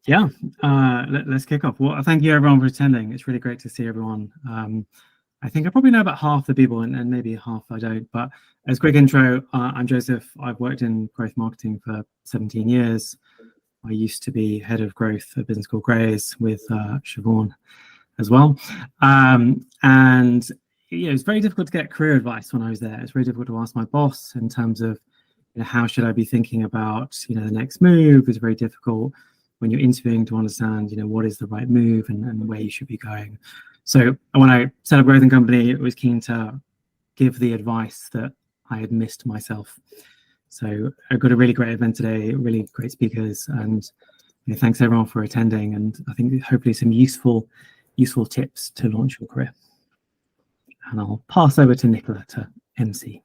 Yeah, let's kick off. Well, thank you everyone for attending. It's really great to see everyone. I think I probably know about half the people and maybe half I don't, but as a quick intro, I'm Joseph. I've worked in growth marketing for 17 years. I used to be head of growth at a business called Grays with Siobhan as well. And it's very difficult to get career advice when I was there. It's very difficult to ask my boss in terms of how should I be thinking about the next move. It's very difficult when you're interviewing to understand what is the right move and where you should be going. So when I set up Growth & Company, I was keen to give the advice that I had missed myself. So I've got a really great event today, really great speakers, and thanks everyone for attending. And I think hopefully some useful tips to launch your career. And I'll pass over to Nicola to MC.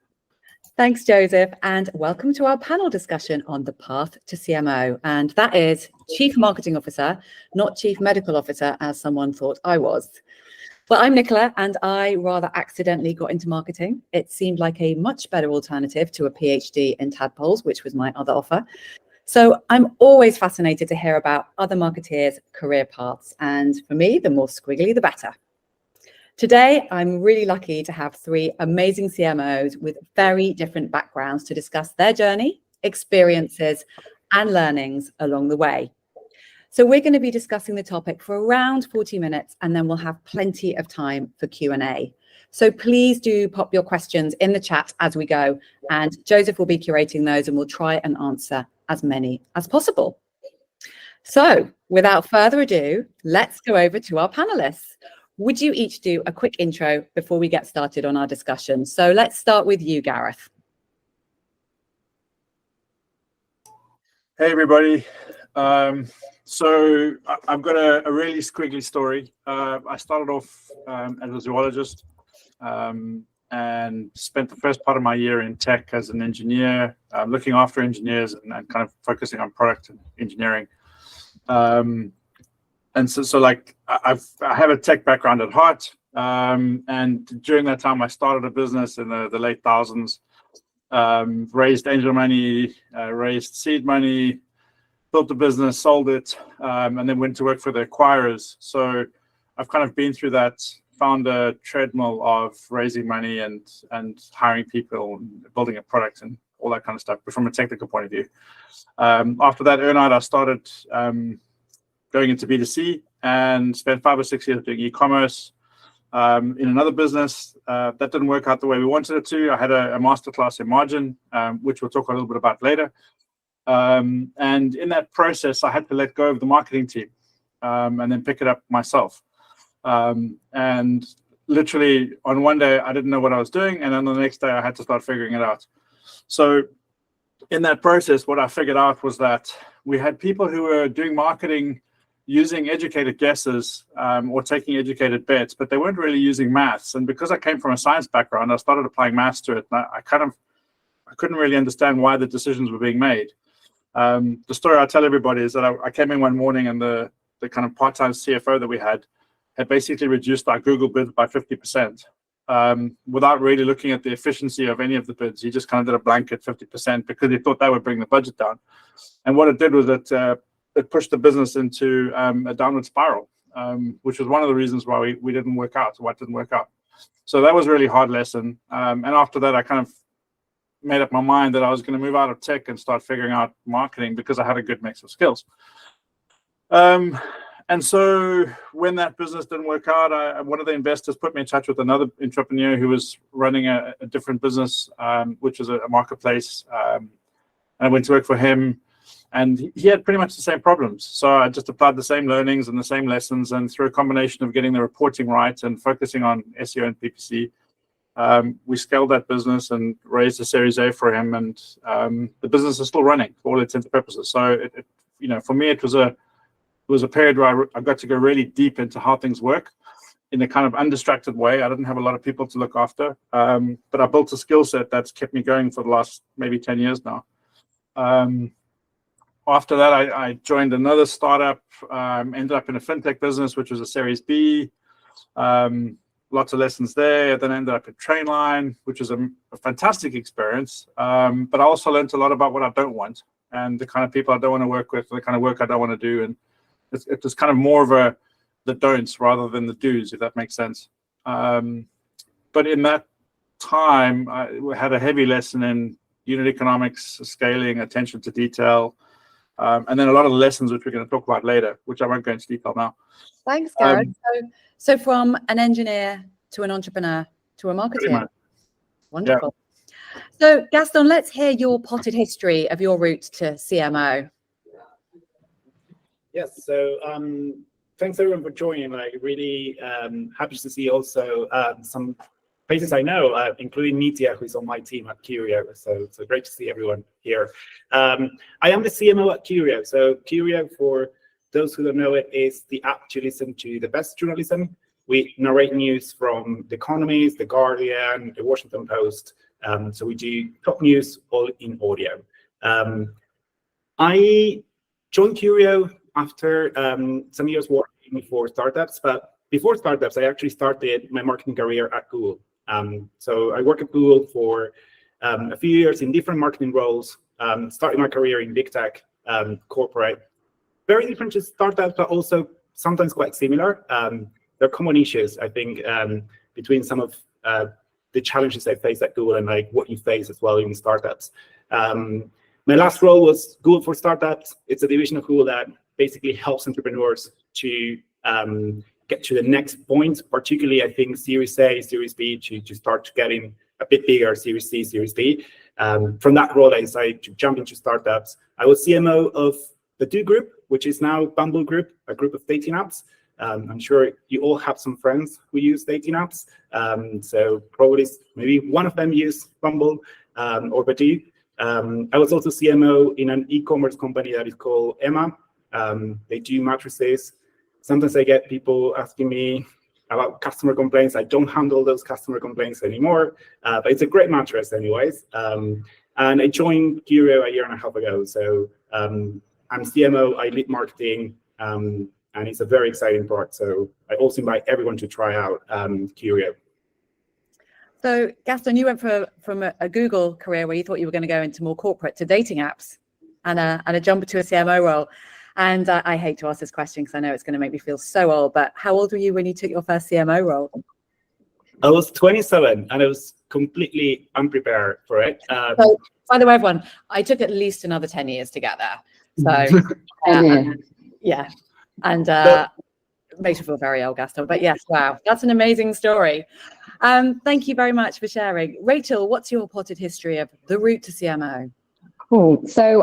Thanks, Joseph, and welcome to our panel discussion on the path to CMO. And that is Chief Marketing Officer, not Chief Medical Officer, as someone thought I was. Well, I'm Nicola, and I rather accidentally got into marketing. It seemed like a much better alternative to a PhD in tadpoles, which was my other offer. So I'm always fascinated to hear about other marketeers' career paths. And for me, the more squiggly, the better. Today, I'm really lucky to have three amazing CMOs with very different backgrounds to discuss their journey, experiences, and learnings along the way. So we're going to be discussing the topic for around 40 minutes, and then we'll have plenty of time for Q&A. So please do pop your questions in the chat as we go, and Joseph will be curating those, and we'll try and answer as many as possible. So without further ado, let's go over to our panelists. Would you each do a quick intro before we get started on our discussion? So let's start with you, Gareth. Hey, everybody. So I've got a really squiggly story. I started off as a zoologist and spent the first part of my year in tech as an engineer, looking after engineers and kind of focusing on product and engineering. And so like I have a tech background at heart, and during that time I started a business in the late thousands, raised angel money, raised seed money, built the business, sold it, and then went to work for the acquirers. So I've kind of been through that, found a treadmill of raising money and hiring people, and building a product and all that kind of stuff, but from a technical point of view. After that earn-out, I started going into B2C and spent 5 or 6 years doing e-commerce in another business. That didn't work out the way we wanted it to. I had a masterclass in margin, which we'll talk a little bit about later. And in that process, I had to let go of the marketing team and then pick it up myself. And literally on one day, I didn't know what I was doing. And then the next day, I had to start figuring it out. So in that process, what I figured out was that we had people who were doing marketing using educated guesses or taking educated bets, but they weren't really using maths. And because I came from a science background, I started applying maths to it. And I couldn't really understand why the decisions were being made. The story I tell everybody is that I came in one morning and the kind of part-time CFO that we had basically reduced our Google bids by 50%. Without really looking at the efficiency of any of the bids. He just kind of did a blanket 50% because he thought that would bring the budget down. And what it did was it pushed the business into a downward spiral, which was one of the reasons why we didn't work out, why it didn't work out. So that was a really hard lesson. And after that, I kind of made up my mind that I was going to move out of tech and start figuring out marketing because I had a good mix of skills. And so when that business didn't work out, one of the investors put me in touch with another entrepreneur who was running a different business, which was a marketplace. And I went to work for him. And he had pretty much the same problems. So I just applied the same learnings and the same lessons. And through a combination of getting the reporting right and focusing on SEO and PPC, we scaled that business and raised a Series A for him. And the business is still running for all intents and purposes. So, for me, it was a period where I got to go really deep into how things work in a kind of undistracted way. I didn't have a lot of people to look after, but I built a skill set that's kept me going for the last maybe 10 years now. After that, I joined another startup, ended up in a fintech business, which was a Series B. Lots of lessons there. Then ended up at Trainline, which was a fantastic experience. But I also learned a lot about what I don't want and the kind of people I don't want to work with, the kind of work I don't want to do. And it was kind of more of the don'ts rather than the do's, if that makes sense. But in that time, I had a heavy lesson in unit economics, scaling, attention to detail, and then a lot of the lessons which we're going to talk about later, which I won't go into detail now. Thanks, Gareth. So from an engineer to an entrepreneur to a marketer. Wonderful. Yeah. So Gaston, let's hear your potted history of your route to CMO. Yes, so thanks everyone for joining. Like, really happy to see also some faces I know, including Nitya, who's on my team at Curio. So great to see everyone here. I am the CMO at Curio. So Curio, for those who don't know it, is the app to listen to the best journalism. We narrate news from The Economist, The Guardian, The Washington Post. So we do top news all in audio. I joined Curio after some years working for startups, but before startups, I actually started my marketing career at Google. So I worked at Google for a few years in different marketing roles, starting my career in big tech, corporate. Very different to startups, but also sometimes quite similar. There are common issues, I think, between some of the challenges they face at Google and like what you face as well in startups. My last role was Google for Startups. It's a division of Google that basically helps entrepreneurs to get to the next point, particularly, I think, Series A, Series B, to start getting a bit bigger, Series C, Series D. From that role, I decided to jump into startups. I was CMO of the Do Group, which is now Bumble Group, a group of dating apps. I'm sure you all have some friends who use dating apps. So probably maybe one of them use Bumble or Badoo. I was also CMO in an e-commerce company that is called Emma. They do mattresses. Sometimes I get people asking me about customer complaints. I don't handle those customer complaints anymore, but it's a great mattress anyways. And I joined Curio a year and a half ago. So I'm CMO, I lead marketing, and it's a very exciting part. So I also invite everyone to try out Curio. So Gaston, you went from a Google career where you thought you were going to go into more corporate to dating apps and a jump to a CMO role. And I hate to ask this question because I know it's going to make me feel so old, but how old were you when you took your first CMO role? I was 27 and I was completely unprepared for it. So, by the way, everyone, I took at least another 10 years to get there. So, yeah. And makes me feel very old, Gaston. But yes, wow, that's an amazing story. Thank you very much for sharing. Rachel, what's your potted history of the route to CMO? Cool. So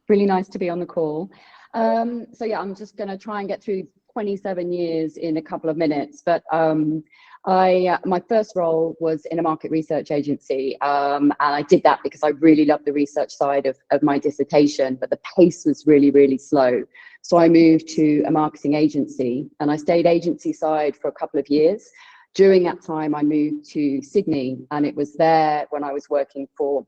really nice to be on the call. So yeah, I'm just going to try and get through 27 years in a couple of minutes. But my first role was in a market research agency. And I did that because I really loved the research side of my dissertation, but the pace was really, really slow. So I moved to a marketing agency and I stayed agency side for a couple of years. During that time, I moved to Sydney, and it was there when I was working for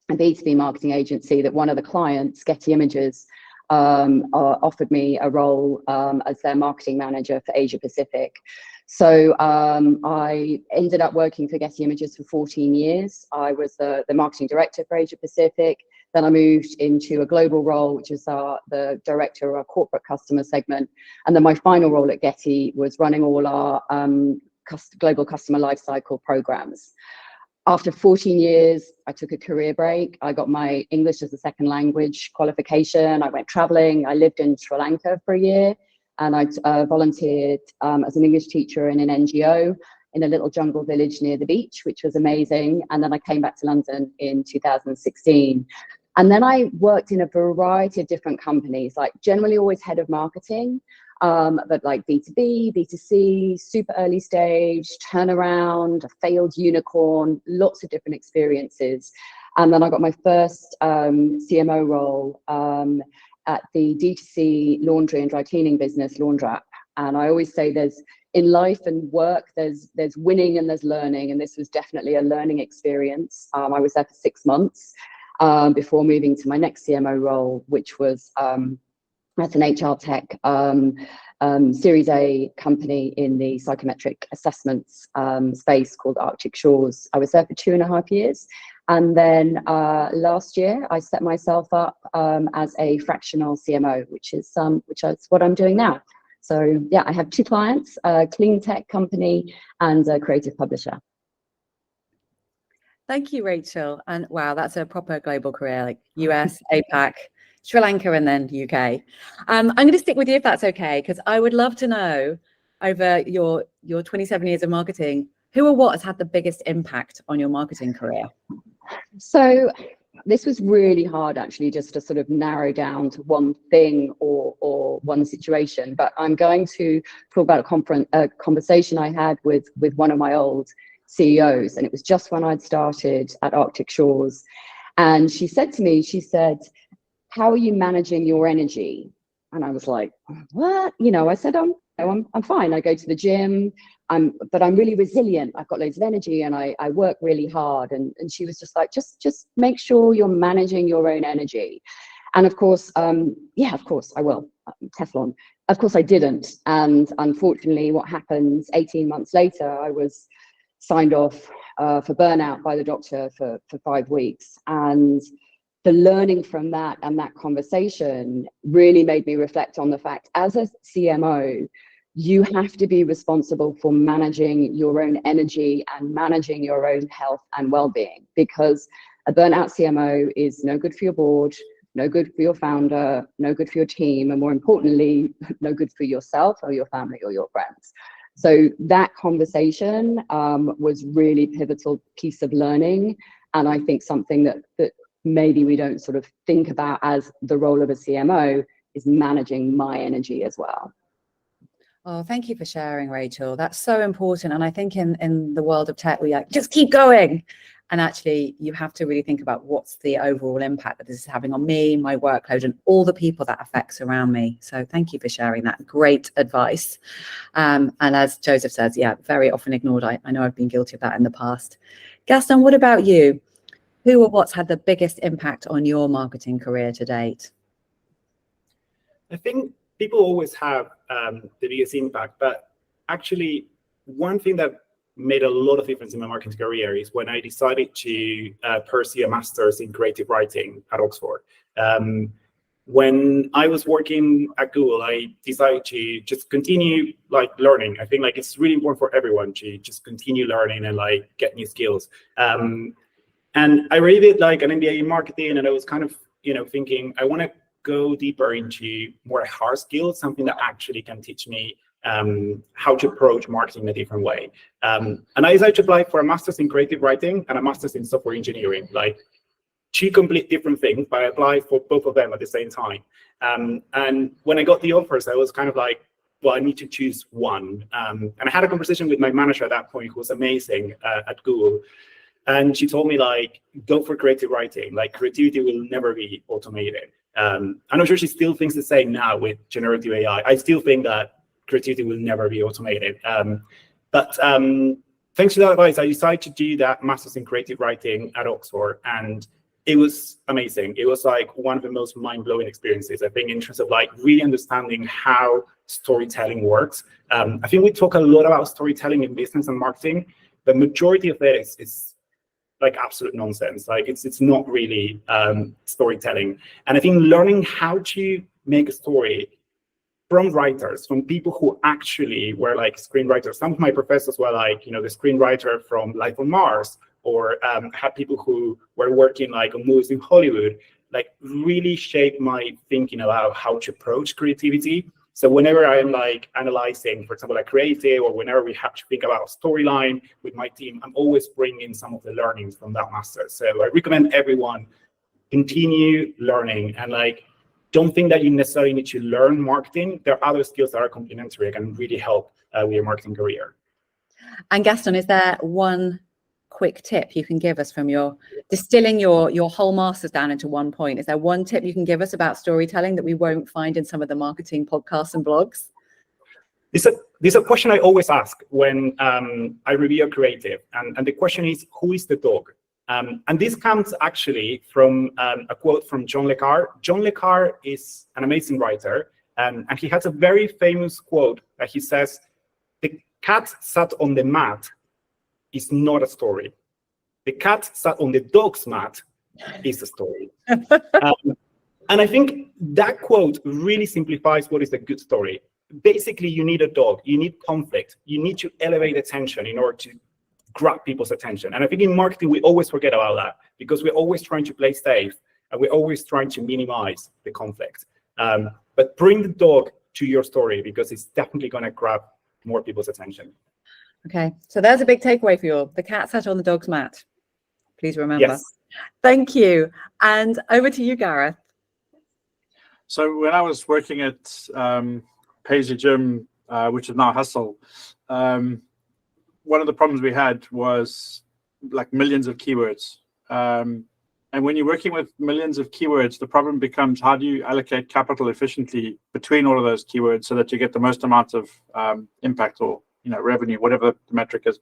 a B2B marketing agency that one of the clients, Getty Images, offered me a role as their marketing manager for Asia Pacific. So I ended up working for Getty Images for 14 years. I was the marketing director for Asia Pacific. Then I moved into a global role, which is the director of our corporate customer segment. And then my final role at Getty was running all our global customer lifecycle programs. After 14 years, I took a career break. I got my English as a second language qualification. I went traveling. I lived in Sri Lanka for a year, and I volunteered as an English teacher in an NGO in a little jungle village near the beach, which was amazing. And then I came back to London in 2016. And then I worked in a variety of different companies, like generally always head of marketing, but like B2B, B2C, super early stage, turnaround, a failed unicorn, lots of different experiences. And then I got my first CMO role at the D2C laundry and dry cleaning business, Laundrap. And I always say in life and work, there's winning and there's learning. And this was definitely a learning experience. I was there for 6 months before moving to my next CMO role, which was at an HR tech Series A company in the psychometric assessments space called Arctic Shores. I was there for 2.5 years. And then last year, I set myself up as a fractional CMO, which is what I'm doing now. So yeah, I have 2 clients, a clean tech company and a creative publisher. Thank you, Rachel. And wow, that's a proper global career, like US, APAC, Sri Lanka, and then UK. I'm going to stick with you if that's okay, because I would love to know, over your 27 years of marketing, who or what has had the biggest impact on your marketing career? So this was really hard, actually, just to sort of narrow down to one thing or one situation. But I'm going to talk about a conversation I had with one of my old CEOs, and it was just when I'd started at Arctic Shores. And she said to me, how are you managing your energy? And I was like, what? I said, I'm fine. I go to the gym, but I'm really resilient. I've got loads of energy and I work really hard. And she was just like, just make sure you're managing your own energy. And of course, of course I will. Teflon. Of course I didn't. And unfortunately, what happened 18 months later, I was signed off for burnout by the doctor for 5 weeks. And the learning from that and that conversation really made me reflect on the fact, as a CMO, you have to be responsible for managing your own energy and managing your own health and well-being, because a burnout CMO is no good for your board, no good for your founder, no good for your team, and more importantly, no good for yourself or your family or your friends. So that conversation was really pivotal piece of learning, and I think something that maybe we don't sort of think about as the role of a CMO is managing my energy as well. Oh, thank you for sharing, Rachel. That's so important. And I think in the world of tech, we just keep going. And actually, you have to really think about what's the overall impact that this is having on me, my workload, and all the people that affects around me. So thank you for sharing that. Great advice. And as Joseph says, very often ignored. I know I've been guilty of that in the past. Gaston, what about you? Who or what's had the biggest impact on your marketing career to date? I think people always have the biggest impact, but actually one thing that made a lot of difference in my marketing career is when I decided to pursue a master's in creative writing at Oxford. When I was working at Google, I decided to just continue learning. I think it's really important for everyone to just continue learning and get new skills. And I really did an MBA in marketing, and I was kind of thinking I want to go deeper into more hard skills, something that actually can teach me how to approach marketing in a different way. And I decided to apply for a master's in creative writing and a master's in software engineering, 2 complete different things, but I applied for both of them at the same time. And when I got the offers, I was kind of well, I need to choose one. And I had a conversation with my manager at that point, who was amazing at Google. And she told me, go for creative writing. Creativity will never be automated. I'm not sure she still thinks the same now with generative AI. I still think that creativity will never be automated. But thanks to that advice, I decided to do that master's in creative writing at Oxford, and it was amazing. It was one of the most mind-blowing experiences, I think, in terms of really understanding how storytelling works. I think we talk a lot about storytelling in business and marketing. The majority of it is absolute nonsense. It's not really storytelling. And I think learning how to make a story from writers, from people who actually were screenwriters. Some of my professors were the screenwriter from Life on Mars, or had people who were working on movies in Hollywood, really shaped my thinking about how to approach creativity. So whenever I'm analyzing, for example, a creative, or whenever we have to think about a storyline with my team, I'm always bringing some of the learnings from that master. So I recommend everyone continue learning, and don't think that you necessarily need to learn marketing. There are other skills that are complementary and can really help with your marketing career. And Gaston, is there one quick tip you can give us from your distilling your whole master's down into one point? Is there one tip you can give us about storytelling that we won't find in some of the marketing podcasts and blogs? This is a question I always ask when I review a creative, and the question is, who is the dog? And this comes actually from a quote from John Le Carre. John Le Carre is an amazing writer, and he has a very famous quote that he says, "The cat sat on the mat is not a story. The cat sat on the dog's mat is the story. And I think that quote really simplifies what is a good story. Basically, you need a dog, you need conflict, you need to elevate attention in order to grab people's attention. And I think in marketing, we always forget about that because we're always trying to play safe and we're always trying to minimize the conflict. But bring the dog to your story because it's definitely going to grab more people's attention. Okay, so there's a big takeaway for you all. The cat sat on the dog's mat. Please remember. Yes. Thank you. And over to you, Gareth. So when I was working at Paisley Gym, which is now Hustle, one of the problems we had was like millions of keywords. And when you're working with millions of keywords, the problem becomes how do you allocate capital efficiently between all of those keywords so that you get the most amount of impact or revenue, whatever the metric is.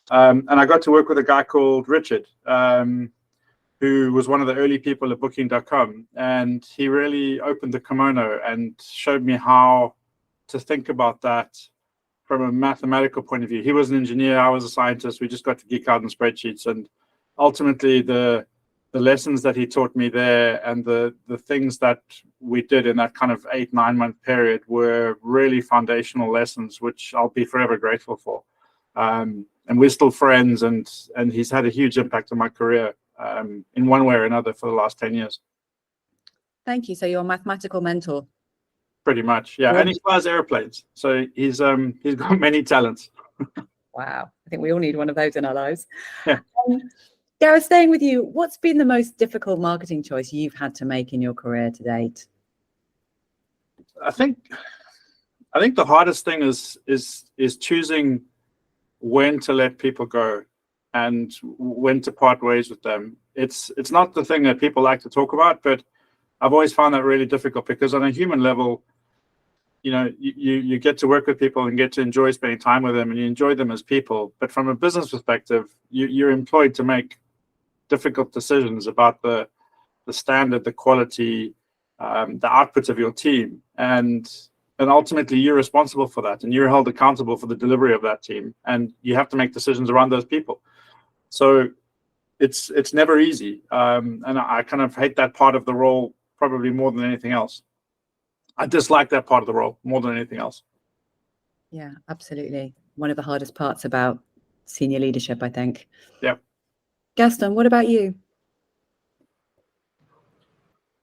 And I got to work with a guy called Richard, who was one of the early people at Booking.com, and he really opened the kimono and showed me how to think about that from a mathematical point of view. He was an engineer, I was a scientist. We just got to geek out on spreadsheets, and ultimately the lessons that he taught me there and the things that we did in that kind of 8-9 month period were really foundational lessons, which I'll be forever grateful for. And we're still friends, and he's had a huge impact on my career in one way or another for the last 10 years. Thank you. So you're a mathematical mentor. Pretty much, yeah. Good. And he flies airplanes, so he's got many talents. Wow, I think we all need one of those in our lives. Yeah. Gareth, staying with you, what's been the most difficult marketing choice you've had to make in your career to date? I think the hardest thing is choosing when to let people go and when to part ways with them. It's not the thing that people like to talk about, but I've always found that really difficult because on a human level, you get to work with people and get to enjoy spending time with them and you enjoy them as people. But from a business perspective, you're employed to make difficult decisions about the standard, the quality, the outputs of your team. And ultimately you're responsible for that and you're held accountable for the delivery of that team. And you have to make decisions around those people. So it's never easy. And I kind of hate that part of the role probably more than anything else. I dislike that part of the role more than anything else. Yeah, absolutely. One of the hardest parts about senior leadership, I think. Yeah. Gaston, what about you?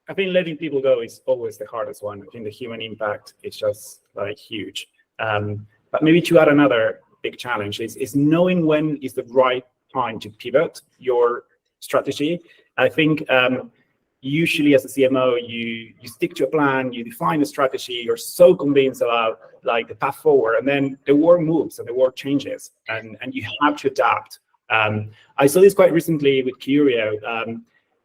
I think letting people go is always the hardest one. I think the human impact is just like huge. But maybe to add another big challenge is knowing when is the right time to pivot your strategy. I think usually as a CMO, you stick to a plan, you define a strategy, you're so convinced about like the path forward, and then the world moves and the world changes, and you have to adapt. I saw this quite recently with Curio.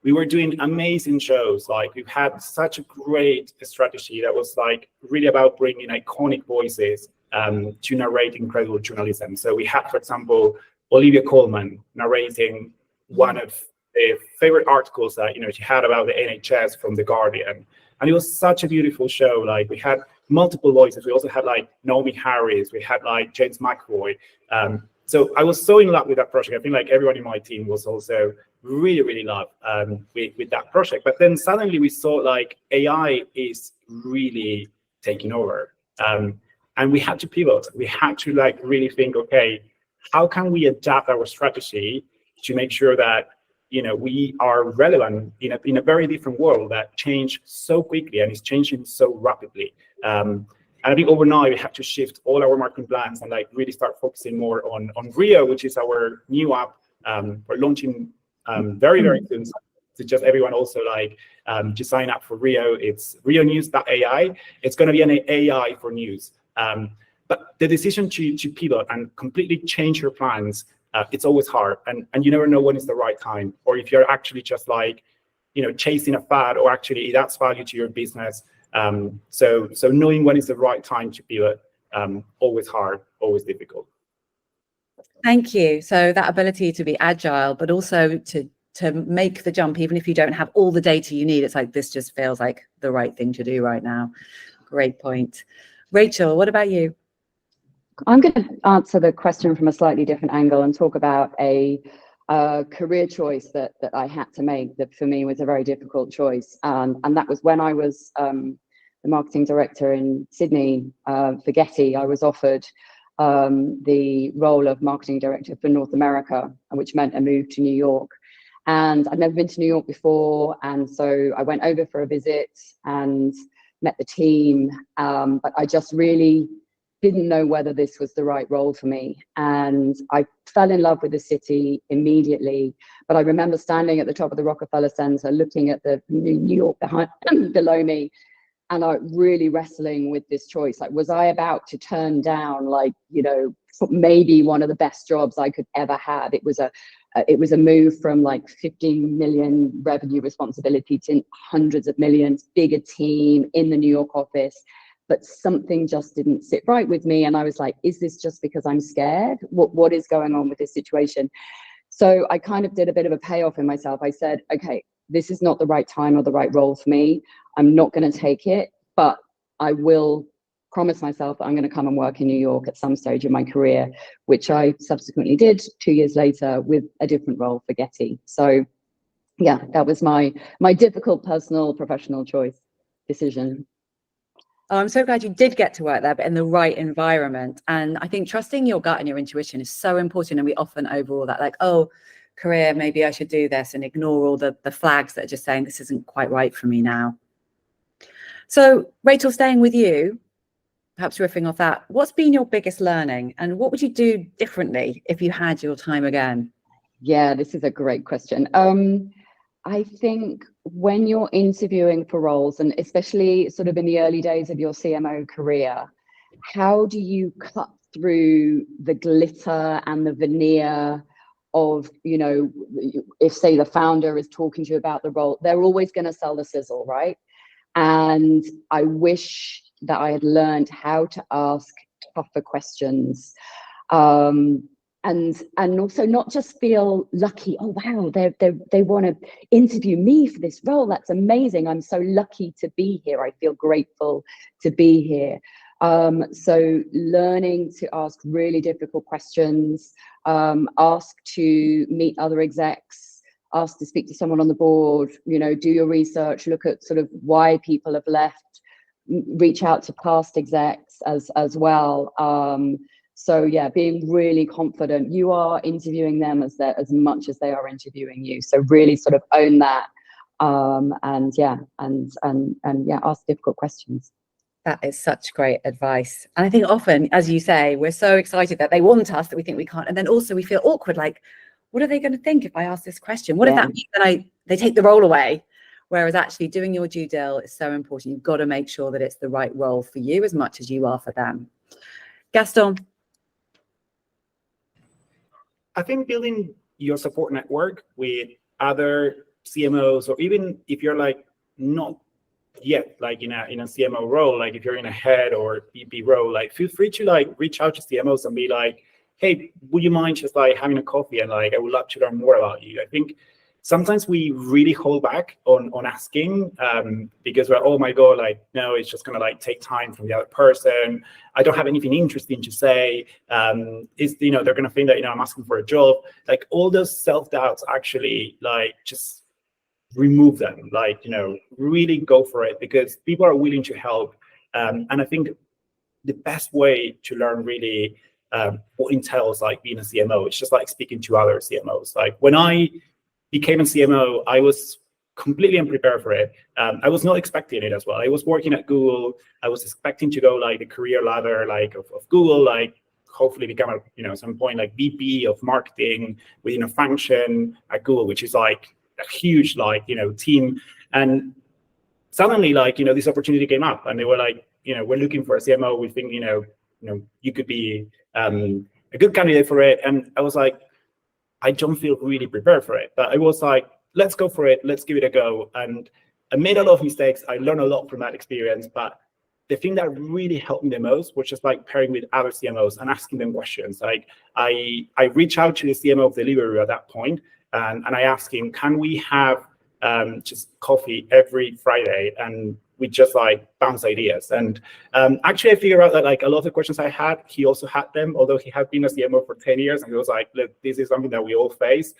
We were doing amazing shows. Like we've had such a great strategy that was like really about bringing iconic voices to narrate incredible journalism. So we had, for example, Olivia Colman narrating one of the favorite articles that she had about the NHS from The Guardian, and it was such a beautiful show. Like we had multiple voices. We also had like Naomi Harris. We had like James McAvoy. So I was so in love with that project. I think like everyone in my team was also really love with that project. But then suddenly we saw like AI is really taking over, and we had to pivot. We had to like really think, okay, how can we adapt our strategy to make sure that we are relevant in a very different world that changed so quickly and is changing so rapidly. And I think overnight we have to shift all our marketing plans and like really start focusing more on Rio, which is our new app. We're launching very soon. So just everyone also like to sign up for Rio. It's rionews.ai. It's going to be an AI for news. But the decision to pivot and completely change your plans, it's always hard, and you never know when is the right time, or if you're actually just like chasing a fad, or actually it adds value to your business. So knowing when is the right time to pivot, always hard, always difficult. Thank you. So that ability to be agile, but also to make the jump, even if you don't have all the data you need, it's like, this just feels like the right thing to do right now. Great point. Rachel, what about you? I'm going to answer the question from a slightly different angle and talk about a career choice that I had to make that for me was a very difficult choice. And that was when I was the marketing director in Sydney for Getty. I was offered the role of marketing director for North America, which meant a move to New York. And I'd never been to New York before. And so I went over for a visit and met the team. But I just really didn't know whether this was the right role for me. And I fell in love with the city immediately. But I remember standing at the top of the Rockefeller Center, looking at the New York below me, and I really wrestling with this choice. Like, was I about to turn down, like, you know, maybe one of the best jobs I could ever have? It was a move from like 15 million revenue responsibility to hundreds of millions, bigger team in the New York office. But something just didn't sit right with me. And I was like, is this just because I'm scared? What is going on with this situation? So I kind of did a bit of a payoff in myself. I said, okay, this is not the right time or the right role for me. I'm not going to take it, but I will promise myself that I'm going to come and work in New York at some stage in my career, which I subsequently did 2 years later with a different role for Getty. So yeah, that was my difficult personal professional choice decision. Oh, I'm so glad you did get to work there, but in the right environment. And I think trusting your gut and your intuition is so important. And we often overall that, like, oh, career, maybe I should do this, and ignore all the flags that are just saying this isn't quite right for me now. So Rachel, staying with you, perhaps riffing off that, what's been your biggest learning and what would you do differently if you had your time again? Yeah, this is a great question. I think when you're interviewing for roles, and especially sort of in the early days of your CMO career, how do you cut through the glitter and the veneer of, you know, if say the founder is talking to you about the role, they're always going to sell the sizzle, right? And I wish that I had learned how to ask tougher questions. And also not just feel lucky. Oh wow, they want to interview me for this role. That's amazing. I'm so lucky to be here. I feel grateful to be here. So learning to ask really difficult questions, ask to meet other execs, ask to speak to someone on the board. You know, do your research, look at sort of why people have left, reach out to past execs as well. So yeah, being really confident. You are interviewing them as much as they are interviewing you. So really sort of own that, and ask difficult questions. That is such great advice. And I think often, as you say, we're so excited that they want us that we think we can't, and then also we feel awkward. Like, what are they going to think if I ask this question? What if that means that they take the role away? Whereas actually doing your due dil is so important. You've got to make sure that it's the right role for you as much as you are for them. Gaston. I think building your support network with other CMOs, or even if you're like not yet like in a CMO role, like if you're in a head or VP role, like feel free to like reach out to CMOs and be like, hey, would you mind just like having a coffee, and like I would love to learn more about you. I think sometimes we really hold back on asking because we're, oh my God, like, no, it's just gonna like take time from the other person. I don't have anything interesting to say. They're gonna think that, I'm asking for a job. Like all those self-doubts actually like just remove them, like, really go for it because people are willing to help. And I think the best way to learn really what entails like being a CMO, it's just like speaking to other CMOs. Like when I became a CMO, I was completely unprepared for it. I was not expecting it as well. I was working at Google. I was expecting to go like the career ladder like of Google, like hopefully become at some point like VP of marketing within a function at Google, which is like a huge like team. And suddenly like this opportunity came up, and they were like, we're looking for a CMO. We think you could be a good candidate for it. And I was like, I don't feel really prepared for it, but I was like, let's go for it. Let's give it a go. And I made a lot of mistakes. I learned a lot from that experience, but the thing that really helped me the most was just like pairing with other CMOs and asking them questions. Like I reached out to the CMO of delivery at that point, and I asked him, can we have just coffee every Friday, and we just like bounce ideas. And actually, I figured out that like a lot of the questions I had, he also had them, although he had been a CMO for 10 years. And he was like, look, this is something that we all face.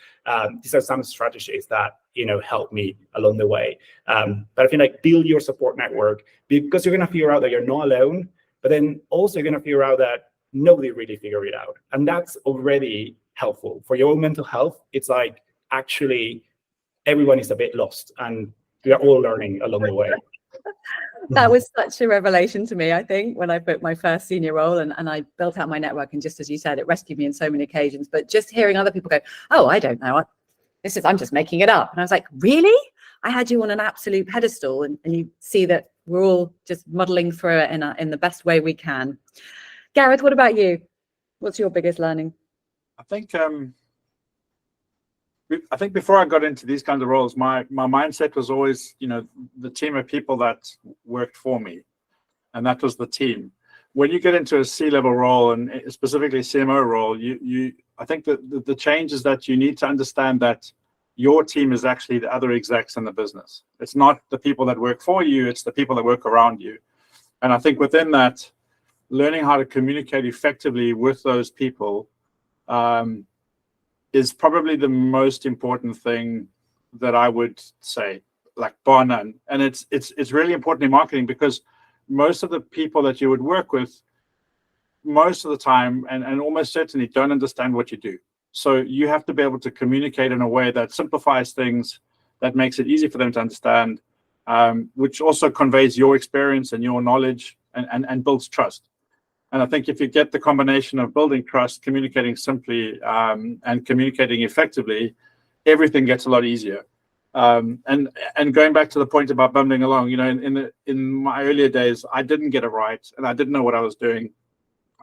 These are some strategies that, help me along the way. But I think like build your support network, because you're going to figure out that you're not alone, but then also you're going to figure out that nobody really figured it out. And that's already helpful for your own mental health. It's like, actually, everyone is a bit lost, and we are all learning along the way. That was such a revelation to me, I think, when I booked my first senior role and I built out my network. And just as you said, it rescued me in so many occasions. But just hearing other people go, oh, I don't know, I'm just making it up. And I was like, really? I had you on an absolute pedestal, and you see that we're all just muddling through it in the best way we can. Gareth, what about you? What's your biggest learning? I think before I got into these kinds of roles, my mindset was always, the team of people that worked for me, and that was the team. When you get into a C-level role, and specifically CMO role, I think that the change is that you need to understand that your team is actually the other execs in the business. It's not the people that work for you, it's the people that work around you. And I think within that, learning how to communicate effectively with those people is probably the most important thing that I would say, like bar none. And it's really important in marketing, because most of the people that you would work with, most of the time, and almost certainly don't understand what you do. So you have to be able to communicate in a way that simplifies things, that makes it easy for them to understand, which also conveys your experience and your knowledge and builds trust. And I think if you get the combination of building trust, communicating simply, and communicating effectively, everything gets a lot easier. And going back to the point about bumbling along, in my earlier days, I didn't get it right, and I didn't know what I was doing,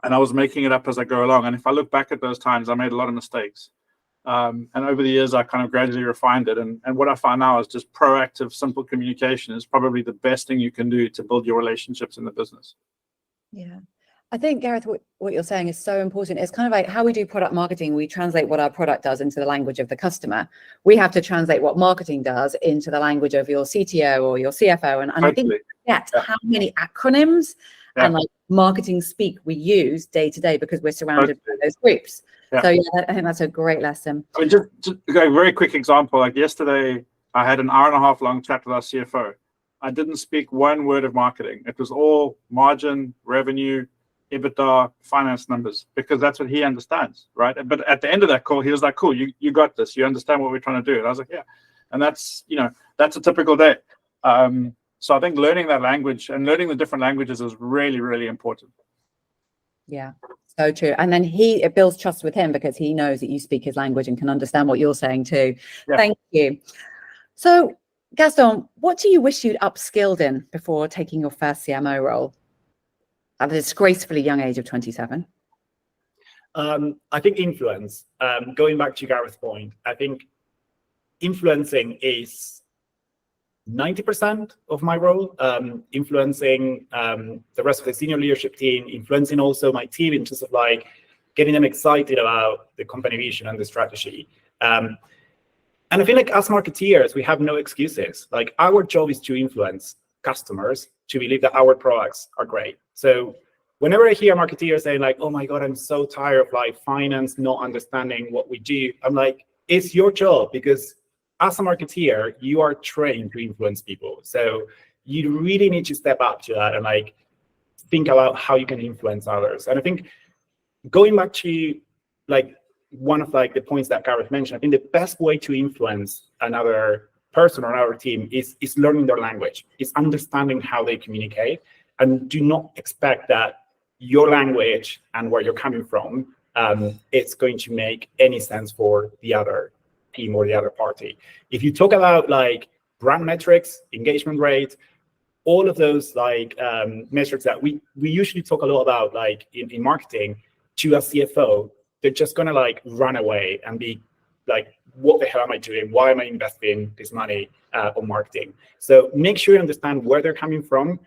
and I was making it up as I go along. And if I look back at those times, I made a lot of mistakes. And over the years, I kind of gradually refined it. And what I find now is just proactive, simple communication is probably the best thing you can do to build your relationships in the business. Yeah. I think, Gareth, what you're saying is so important. It's kind of like how we do product marketing. We translate what our product does into the language of the customer. We have to translate what marketing does into the language of your CTO or your CFO. And I think that's how many acronyms and like marketing speak we use day to day, because we're surrounded by those groups. Yeah. So yeah, I think that's a great lesson. I mean, just a very quick example. Like yesterday, I had an 1.5 hour long chat with our CFO. I didn't speak one word of marketing. It was all margin, revenue, EBITDA, finance numbers, because that's what he understands, right? But at the end of that call, he was like, cool, you got this. You understand what we're trying to do. And I was like, yeah. And that's a typical day. So I think learning that language and learning the different languages is really, really important. Yeah, so true. And then it builds trust with him, because he knows that you speak his language and can understand what you're saying too. Yeah. Thank you. So Gaston, what do you wish you'd upskilled in before taking your first CMO role at the disgracefully young age of 27? I think influence. Going back to Gareth's point, I think influencing is 90% of my role. Influencing the rest of the senior leadership team, influencing also my team in terms of like getting them excited about the company vision and the strategy. And I feel like as marketeers, we have no excuses. Like our job is to influence customers to believe that our products are great. So whenever I hear marketeers saying like, oh my God, I'm so tired of like finance not understanding what we do, I'm like, it's your job, because as a marketeer, you are trained to influence people. So you really need to step up to that and like think about how you can influence others. And I think going back to like one of like the points that Gareth mentioned, I think the best way to influence another person or another team is learning their language, is understanding how they communicate, and do not expect that your language and where you're coming from, it's going to make any sense for the other team or the other party. If you talk about like brand metrics, engagement rate, all of those like metrics that we usually talk a lot about like in marketing, to a CFO, they're just gonna like run away and be like, what the hell am I doing? Why am I investing this money on marketing? So make sure you understand where they're coming from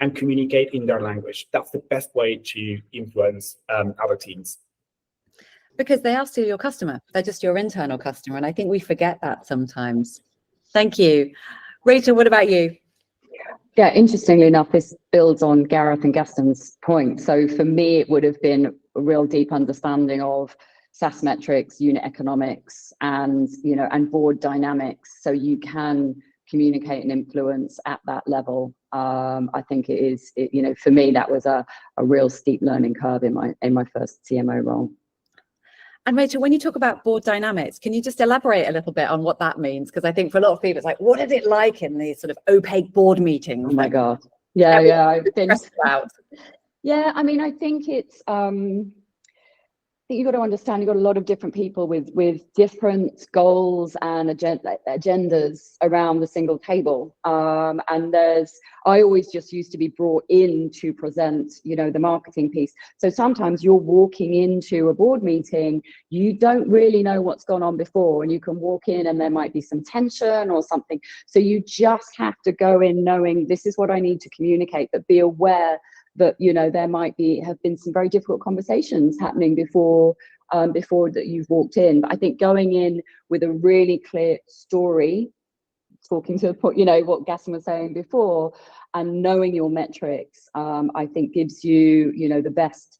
and communicate in their language. That's the best way to influence other teams. Because they are still your customer. They're just your internal customer. And I think we forget that sometimes. Thank you. Rachel, what about you? Yeah, interestingly enough, this builds on Gareth and Gaston's point. So for me, it would have been a real deep understanding of SaaS metrics, unit economics, and and board dynamics, so you can communicate and influence at that level. I think for me, that was a real steep learning curve in my first CMO role. And Rachel, when you talk about board dynamics, can you just elaborate a little bit on what that means? Because I think for a lot of people, it's like, what is it like in these sort of opaque board meetings? Oh my God. Yeah, I've been out. Yeah, I mean, I think it's you've got to understand you've got a lot of different people with different goals and agendas around the single table. And I always just used to be brought in to present, the marketing piece. So sometimes you're walking into a board meeting, you don't really know what's gone on before, and you can walk in and there might be some tension or something. So you just have to go in knowing this is what I need to communicate, but be aware that there might have been some very difficult conversations happening before that you've walked in. But I think going in with a really clear story, talking to the point, what Gaston was saying before, and knowing your metrics, I think gives you, the best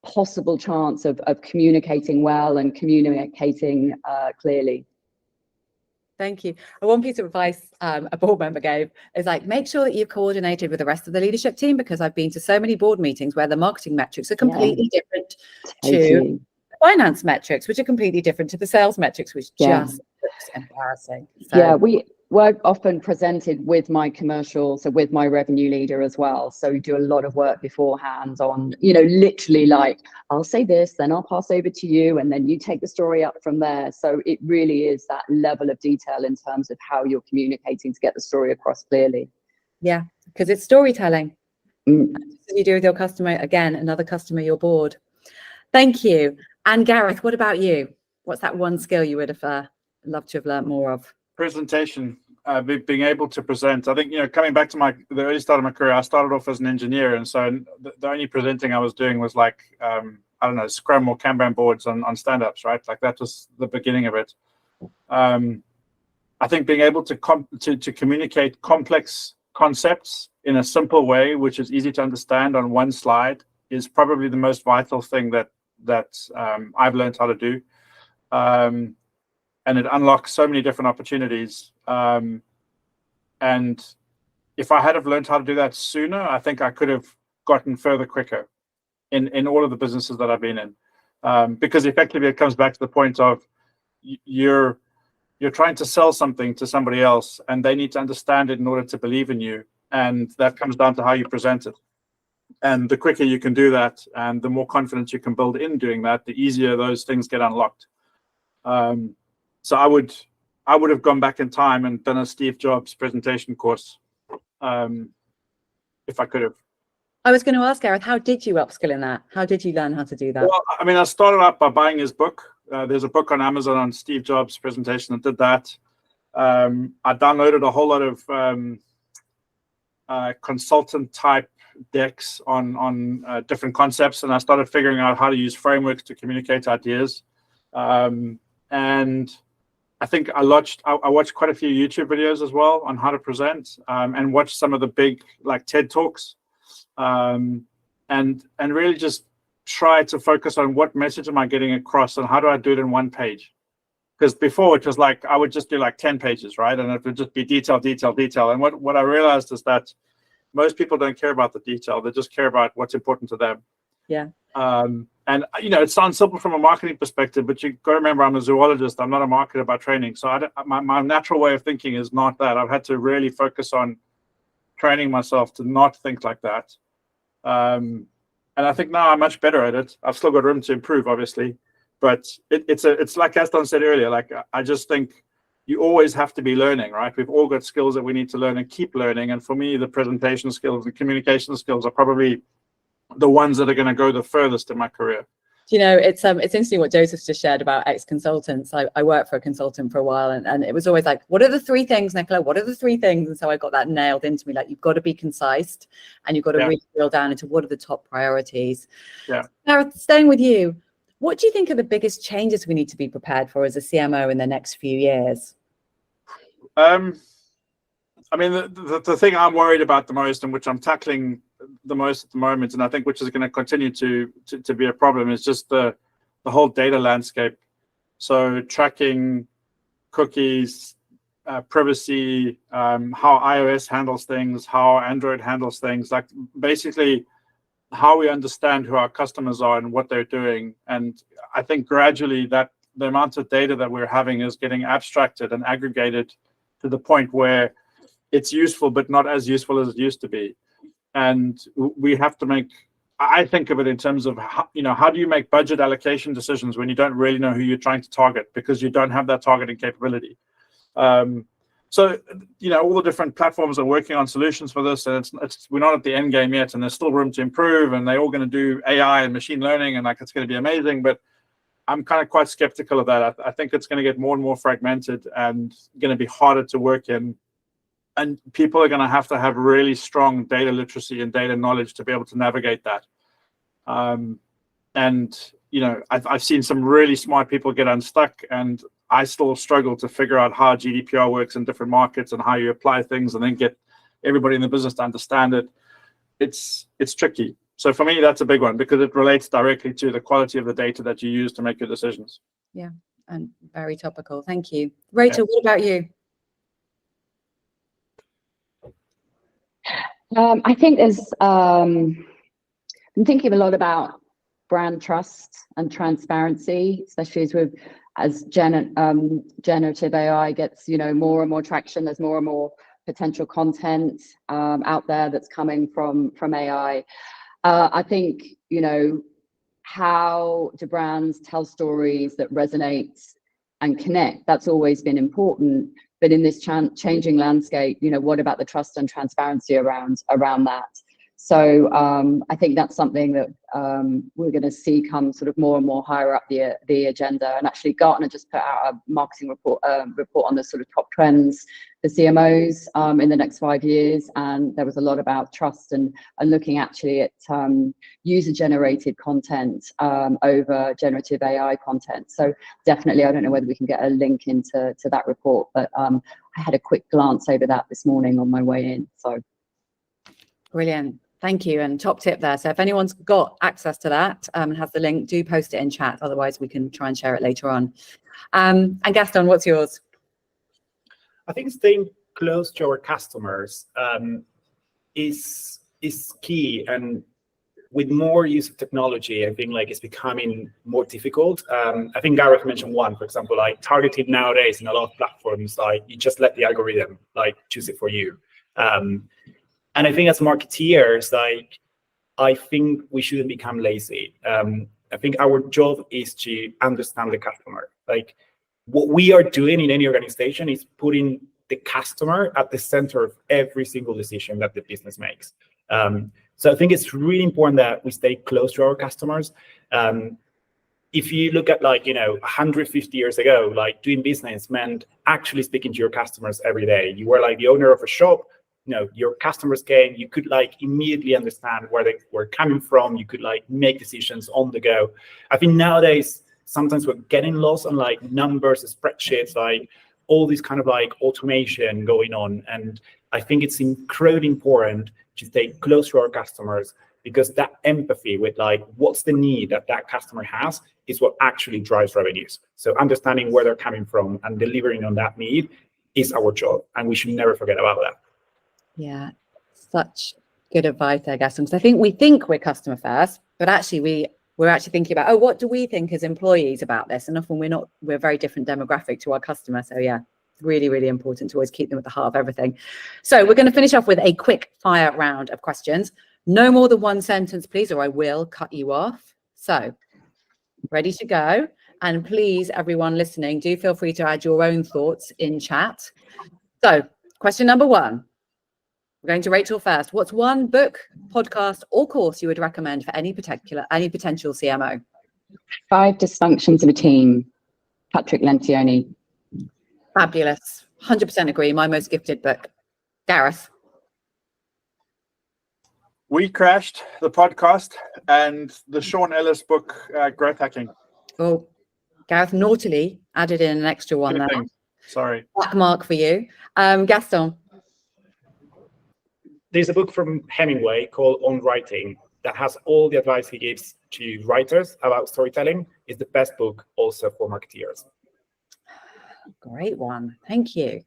possible chance of communicating well and communicating clearly. Thank you. One piece of advice a board member gave is like, make sure that you've coordinated with the rest of the leadership team, because I've been to so many board meetings where the marketing metrics are completely different to finance metrics, which are completely different to the sales metrics, which just looks embarrassing. So. Yeah, we're often presented with my commercial, so with my revenue leader as well. So we do a lot of work beforehand on, literally like, I'll say this, then I'll pass over to you, and then you take the story up from there. So it really is that level of detail in terms of how you're communicating to get the story across clearly. Yeah, because it's storytelling. As you do with your customer, again, another customer, your board. Thank you. And Gareth, what about you? What's that one skill you would have loved to have learned more of? Presentation, being able to present. I think, coming back to the early start of my career, I started off as an engineer, and so the only presenting I was doing was like I don't know, Scrum or Kanban boards on stand-ups, right? Like that was the beginning of it. I think being able to communicate complex concepts in a simple way, which is easy to understand on one slide, is probably the most vital thing that I've learned how to do. And it unlocks so many different opportunities. And if I had have learned how to do that sooner, I think I could have gotten further quicker in all of the businesses that I've been in. Because effectively it comes back to the point of you're trying to sell something to somebody else, and they need to understand it in order to believe in you. And that comes down to how you present it. And the quicker you can do that, and the more confidence you can build in doing that, the easier those things get unlocked. So I would have gone back in time and done a Steve Jobs presentation course, if I could have. I was going to ask, Gareth, how did you upskill in that? How did you learn how to do that? Well, I mean, I started out by buying his book. There's a book on Amazon on Steve Jobs presentation that did that. I downloaded a whole lot of consultant type decks on different concepts, and I started figuring out how to use frameworks to communicate ideas. And I think I watched quite a few YouTube videos as well on how to present, and watched some of the big like TED Talks, and really just try to focus on what message am I getting across and how do I do it in one page. Because before it was like I would just do like 10 pages, right? And it would just be detail, detail, detail. And what I realized is that most people don't care about the detail. They just care about what's important to them. Yeah. And it sounds simple from a marketing perspective, but you got to remember I'm a zoologist. I'm not a marketer by training. So my natural way of thinking is not that. I've had to really focus on training myself to not think like that. And I think now I'm much better at it. I've still got room to improve, obviously, but it's like Gaston said earlier. Like I just think you always have to be learning, right? We've all got skills that we need to learn and keep learning. And for me, the presentation skills, the communication skills are probably the ones that are going to go the furthest in my career. It's interesting what Joseph just shared about ex-consultants. I worked for a consultant for a while, and it was always like, what are the three things, Nicola? What are the three things? And so I got that nailed into me. Like, you've got to be concise, and you've got to really drill down into what are the top priorities. Yeah. Gareth, staying with you, what do you think are the biggest changes we need to be prepared for as a CMO in the next few years? I mean, the thing I'm worried about the most, and which I'm tackling the most at the moment, and I think which is going to continue to be a problem, is just the whole data landscape. So tracking, cookies, privacy, how iOS handles things, how Android handles things, like basically how we understand who our customers are and what they're doing. And I think gradually that the amount of data that we're having is getting abstracted and aggregated to the point where it's useful, but not as useful as it used to be. And we have to make, I think of it in terms of, how do you make budget allocation decisions when you don't really know who you're trying to target because you don't have that targeting capability. So, all the different platforms are working on solutions for this, and we're not at the end game yet, and there's still room to improve, and they're all going to do AI and machine learning, and like it's going to be amazing. But I'm kind of quite skeptical of that. I think it's going to get more and more fragmented and going to be harder to work in. And people are going to have really strong data literacy and data knowledge to be able to navigate that. I've seen some really smart people get unstuck, and I still struggle to figure out how GDPR works in different markets and how you apply things and then get everybody in the business to understand it. It's tricky. So for me, that's a big one because it relates directly to the quality of the data that you use to make your decisions. Yeah, and very topical. Thank you. Rachel, What about you? I think I'm thinking a lot about brand trust and transparency, especially as generative AI gets more and more traction. There's more and more potential content out there that's coming from AI. I think how do brands tell stories that resonate and connect? That's always been important. But in this changing landscape, what about the trust and transparency around that? So I think that's something that we're going to see come sort of more and more higher up the agenda. And actually, Gartner just put out a marketing report on the sort of top trends for CMOs in the next 5 years. And there was a lot about trust and looking actually at user-generated content over generative AI content. So definitely, I don't know whether we can get a link into that report, but I had a quick glance over that this morning on my way in. So brilliant. Thank you. And top tip there. So if anyone's got access to that and has the link, do post it in chat. Otherwise, we can try and share it later on. And Gaston, what's yours? I think staying close to our customers is key. And with more use of technology, I think it's becoming more difficult. I think Gareth mentioned one, for example, targeting nowadays in a lot of platforms, you just let the algorithm choose it for you. And I think as marketeers, I think we shouldn't become lazy. I think our job is to understand the customer. What we are doing in any organization is putting the customer at the center of every single decision that the business makes. So I think it's really important that we stay close to our customers. If you look at 150 years ago, doing business meant actually speaking to your customers every day. You were the owner of a shop. Your customers came, you could immediately understand where they were coming from. You could make decisions on the go. I think nowadays, sometimes we're getting lost on numbers, spreadsheets, all this kind of automation going on. And I think it's incredibly important to stay close to our customers because that empathy with what's the need that customer has is what actually drives revenues. So understanding where they're coming from and delivering on that need is our job. And we should never forget about that. Yeah, such good advice there, Gaston. Because I think we think we're customer first, but actually we're actually thinking about, what do we think as employees about this? And often we're a very different demographic to our customer. So yeah, really, really important to always keep them at the heart of everything. So we're going to finish off with a quick fire round of questions. No more than one sentence, please, or I will cut you off. So ready to go. And please, everyone listening, do feel free to add your own thoughts in chat. So question number one. We're going to Rachel first. What's one book, podcast, or course you would recommend for any potential CMO? 5 Dysfunctions of a Team, Patrick Lencioni. Fabulous. 100% agree. My most gifted book. Gareth. We Crashed, the podcast, and the Sean Ellis book, Growth Hacking. Oh, Gareth naughtily added in an extra one there. Sorry. Black mark for you. Gaston. There's a book from Hemingway called On Writing that has all the advice he gives to writers about storytelling. It's the best book also for marketeers. Great one. Thank you.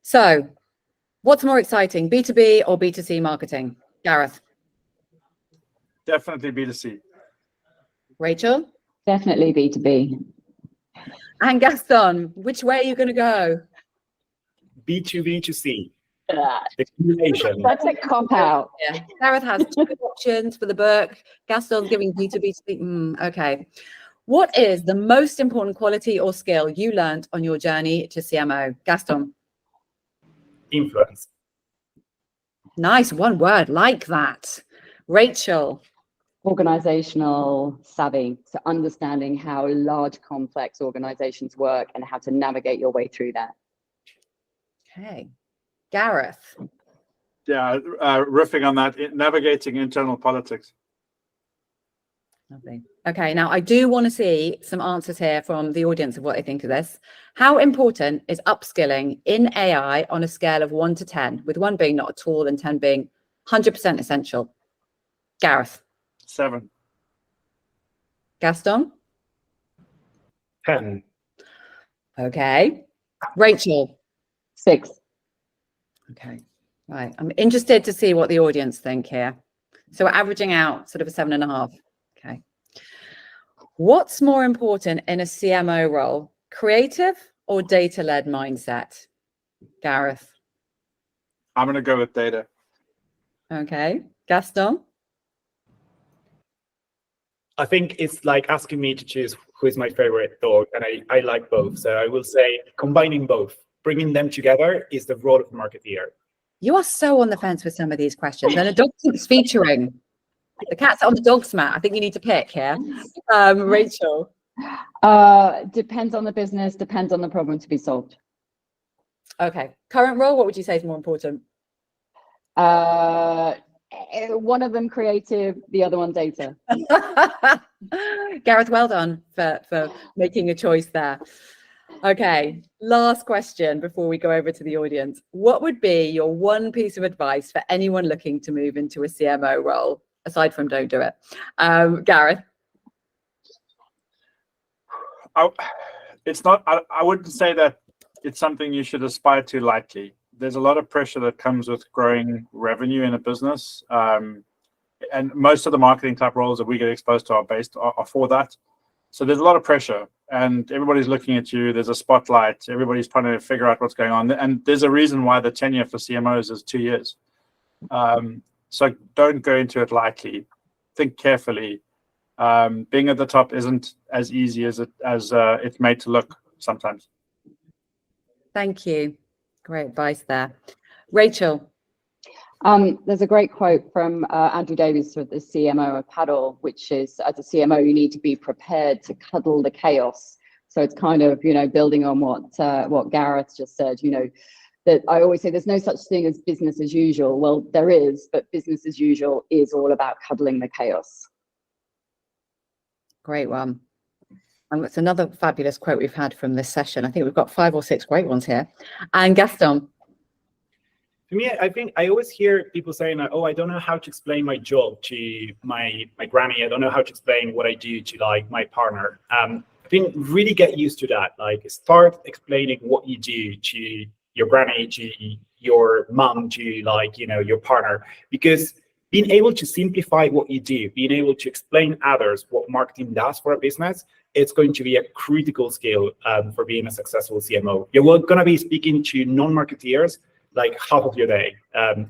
So what's more exciting, B2B or B2C marketing? Gareth. Definitely B2C. Rachel. Definitely B2B. And Gaston, which way are you going to go? B2B2C. The combination. That's a cop out. Yeah. Gareth has 2 options for the book. Gaston's giving B2B2C. Okay. What is the most important quality or skill you learned on your journey to CMO? Gaston. Influence. Nice, one word, like that. Rachel. Organizational savvy, so understanding how large, complex organizations work and how to navigate your way through that. Okay. Gareth. Yeah, riffing on that, navigating internal politics. Lovely. Okay, now I do want to see some answers here from the audience of what they think of this. How important is upskilling in AI on a scale of 1 to 10, with 1 being not at all and 10 being 100% essential? Gareth. 7. Gaston. 10. Okay. Rachel. 6. Okay. Right. I'm interested to see what the audience think here. So we're averaging out sort of a 7.5. Okay. What's more important in a CMO role, creative or data-led mindset? Gareth. I'm going to go with data. Okay. Gaston. I think it's like asking me to choose who is my favorite dog, and I like both. So I will say combining both, bringing them together is the role of a marketeer. You are so on the fence with some of these questions. And a dog keeps featuring. The cat's on the dog's mat. I think you need to pick here. Rachel. Depends on the business, depends on the problem to be solved. Okay. Current role, what would you say is more important? One of them creative, the other one data. Gareth, well done for making a choice there. Okay, last question before we go over to the audience. What would be your 1 piece of advice for anyone looking to move into a CMO role, aside from don't do it? Gareth? I wouldn't say that it's something you should aspire to lightly. There's a lot of pressure that comes with growing revenue in a business. And most of the marketing type roles that we get exposed to are for that. So there's a lot of pressure and everybody's looking at you. There's a spotlight. Everybody's trying to figure out what's going on. And there's a reason why the tenure for CMOs is 2 years. So don't go into it lightly. Think carefully. Being at the top isn't as easy as it's made to look sometimes. Thank you. Great advice there. Rachel. There's a great quote from Andrew Davies, the CMO of Paddle, which is, as a CMO, you need to be prepared to cuddle the chaos. So it's kind of, building on what Gareth just said, that I always say there's no such thing as business as usual. Well, there is, but business as usual is all about cuddling the chaos. Great one. And it's another fabulous quote we've had from this session. I think we've got 5 or 6 great ones here. And Gaston. For me, I think I always hear people saying, "Oh, I don't know how to explain my job to my granny. I don't know how to explain what I do to my partner." I think really get used to that. Start explaining what you do to your granny, to your mom, to your partner, because being able to simplify what you do, being able to explain others what marketing does for a business, it's going to be a critical skill for being a successful CMO. You're going to be speaking to non-marketeers like half of your day,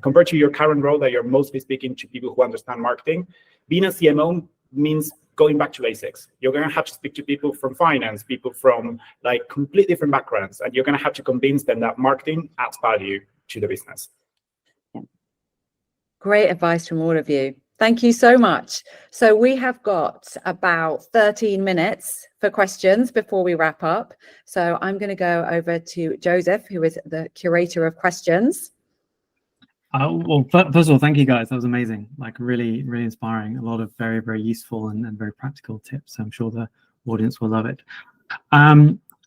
compared to your current role that you're mostly speaking to people who understand marketing. Being a CMO means going back to basics. You're going to have to speak to people from finance, people from complete different backgrounds, and you're going to have to convince them that marketing adds value to the business. Great advice from all of you. Thank you so much. So we have got about 13 minutes for questions before we wrap up. So I'm going to go over to Joseph, who is the curator of questions. Well, first of all, thank you guys. That was amazing. Really, really inspiring. A lot of very, very useful and very practical tips. I'm sure the audience will love it.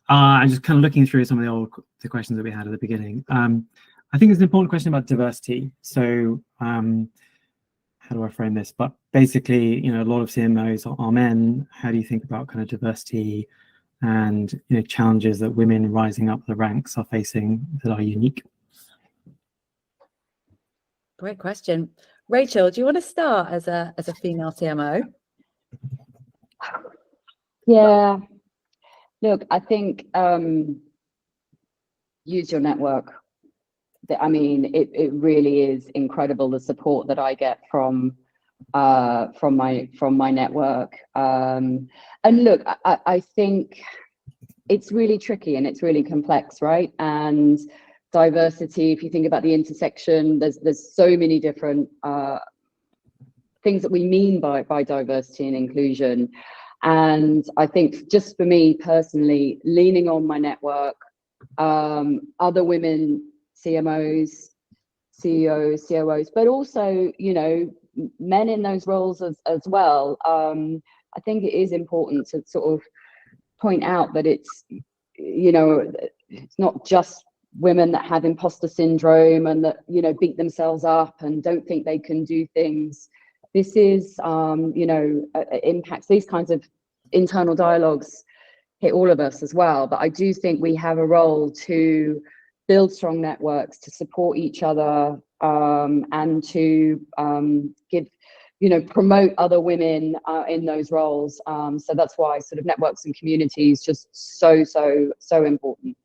I'm just kind of looking through some of the questions that we had at the beginning. I think it's an important question about diversity. So how do I frame this? But basically, you know, a lot of CMOs are men. How do you think about kind of diversity and, you know, challenges that women rising up the ranks are facing that are unique? Great question. Rachel, do you want to start as a female CMO? Yeah. Look, I think use your network. I mean, it really is incredible, the support that I get from my network. And look, I think it's really tricky and it's really complex, right? And diversity, if you think about the intersection, there's so many different things that we mean by diversity and inclusion. And I think just for me personally, leaning on my network, other women CMOs, CEOs, COOs, but also, you know, men in those roles as well. I think it is important to sort of point out that it's, you know, it's not just women that have imposter syndrome and that, you know, beat themselves up and don't think they can do things. This is, you know, impacts, these kinds of internal dialogues hit all of us as well. But I do think we have a role to build strong networks, to support each other, and to give, you know, promote other women in those roles. So that's why sort of networks and communities just so important.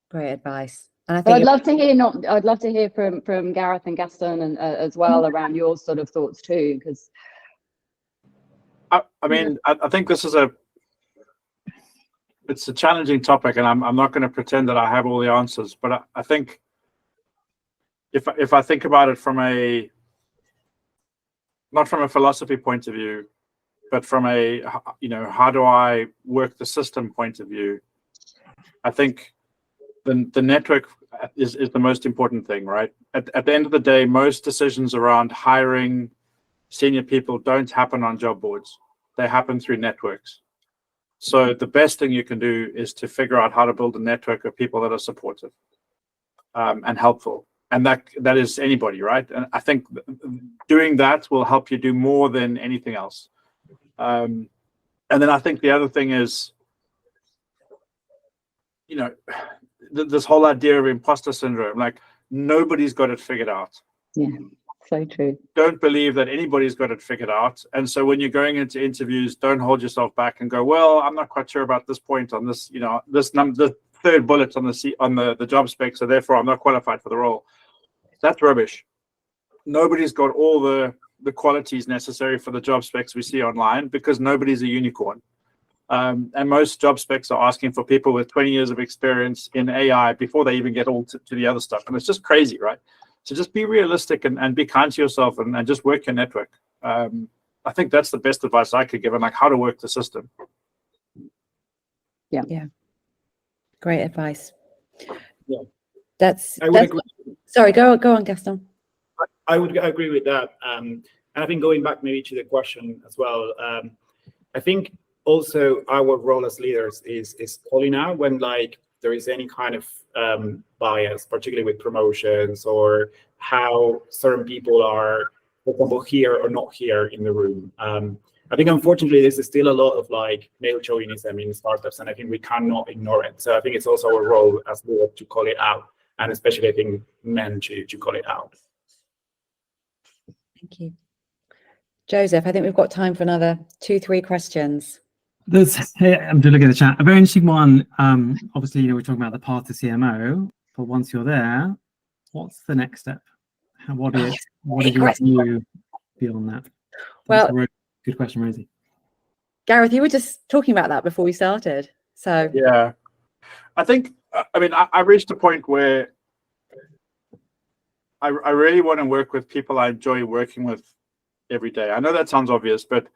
Great advice. And I But think I'd love to hear from Gareth and Gaston and as well around your sort of thoughts too, because I mean, I think this is it's a challenging topic, and I'm not going to pretend that I have all the answers. But I think if I think about it from not from a philosophy point of view, but from a, you know, how do I work the system point of view, I think the network is the most important thing, right? At the end of the day, most decisions around hiring senior people don't happen on job boards. They happen through networks. So the best thing you can do is to figure out how to build a network of people that are supportive and helpful. And that is anybody, right? And I think doing that will help you do more than anything else. And then I think the other thing is, you know, this whole idea of imposter syndrome, like nobody's got it figured out. yeah, so true. Don't believe that anybody's got it figured out. And so when you're going into interviews, don't hold yourself back and go, well, I'm not quite sure about this point on this, you know, the third bullet on the job spec, so therefore I'm not qualified for the role. That's rubbish. Nobody's got all the qualities necessary for the job specs we see online, because nobody's a unicorn. And most job specs are asking for people with 20 years of experience in AI before they even get all to the other stuff. And it's just crazy, right? So just be realistic and be kind to yourself and just work your network. I think that's the best advice I could give, and like how to work the system. Yeah. Great advice. Yeah. That's agree. Sorry, go on, Gaston. I would agree with that. And I think going back maybe to the question as well, I think also our role as leaders is calling out when like there is any kind of bias, particularly with promotions or how certain people are, for example, here or not here in the room. I think unfortunately there's still a lot of like male chauvinism in startups, and I think we cannot ignore it. So I think it's also our role as leaders to call it out, and especially I think men to call it out. Thank you. Joseph, I think we've got time for another 2-3 questions. I'm just looking at the chat. A very interesting one. Obviously, you know, we're talking about the path to CMO, but once you're there, what's the next step? What is your view beyond that? Well, good question, Rosie. Gareth, you were just talking about that before we started. So yeah, I think I mean I reached a point where I really want to work with people I enjoy working with every day. I know that sounds obvious, but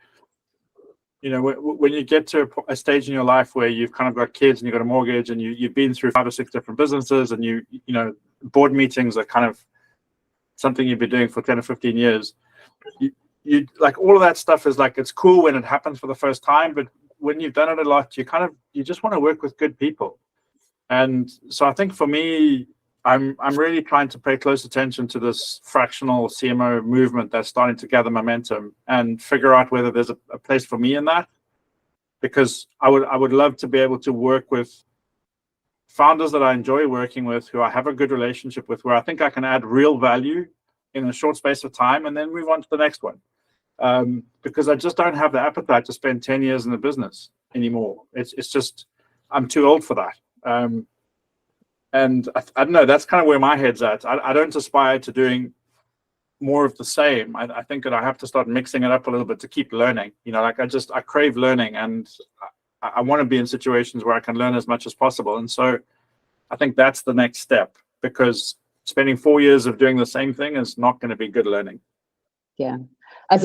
you know, when you get to a stage in your life where you've kind of got kids and you've got a mortgage and you've been through 5 or 6 different businesses, and you know, board meetings are kind of something you've been doing for 10 or 15 years. You like all of that stuff is like, it's cool when it happens for the first time, but when you've done it a lot, you just want to work with good people. And so I think for me, I'm really trying to pay close attention to this fractional CMO movement that's starting to gather momentum and figure out whether there's a place for me in that. Because I would love to be able to work with founders that I enjoy working with, who I have a good relationship with, where I think I can add real value in a short space of time and then move on to the next one. Because I just don't have the appetite to spend 10 years in the business anymore. It's just, I'm too old for that. And I don't know, that's kind of where my head's at. I don't aspire to doing more of the same. I think that I have to start mixing it up a little bit to keep learning. Like I crave learning, and I want to be in situations where I can learn as much as possible. And so I think that's the next step, because spending 4 years of doing the same thing is not going to be good learning. Yeah. I've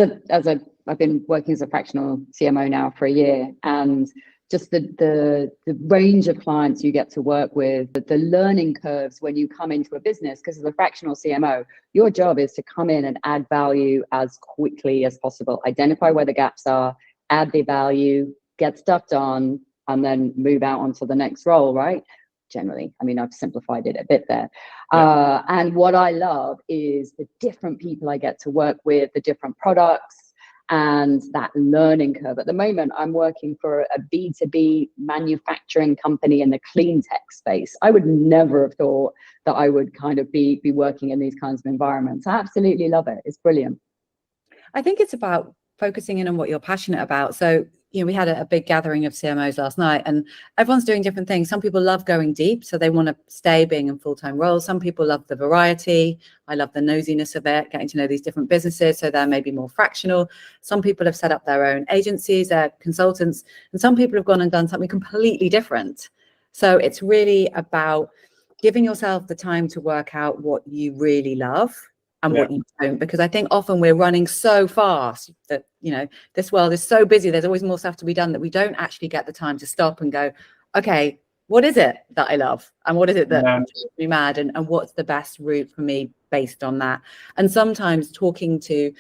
been working as a fractional CMO now for a year, and just the range of clients you get to work with, the learning curves when you come into a business, because as a fractional CMO, your job is to come in and add value as quickly as possible, identify where the gaps are, add the value, get stuff done, and then move out onto the next role, right? Generally, I mean, I've simplified it a bit there. Yeah. And what I love is the different people I get to work with, the different products, and that learning curve. At the moment, I'm working for a B2B manufacturing company in the clean tech space. I would never have thought that I would kind of be working in these kinds of environments. I absolutely love it. It's brilliant. I think it's about focusing in on what you're passionate about. So, we had a big gathering of CMOs last night, and everyone's doing different things. Some people love going deep, so they want to stay being in full-time roles. Some people love the variety. I love the nosiness of it, getting to know these different businesses, so they're maybe more fractional. Some people have set up their own agencies, they're consultants, and some people have gone and done something completely different. So it's really about giving yourself the time to work out what you really love and what you don't, because I think often we're running so fast that, this world is so busy, there's always more stuff to be done, that we don't actually get the time to stop and go, okay, what is it that I love? And what is it that makes me mad? And what's the best route for me based on that? And sometimes talking to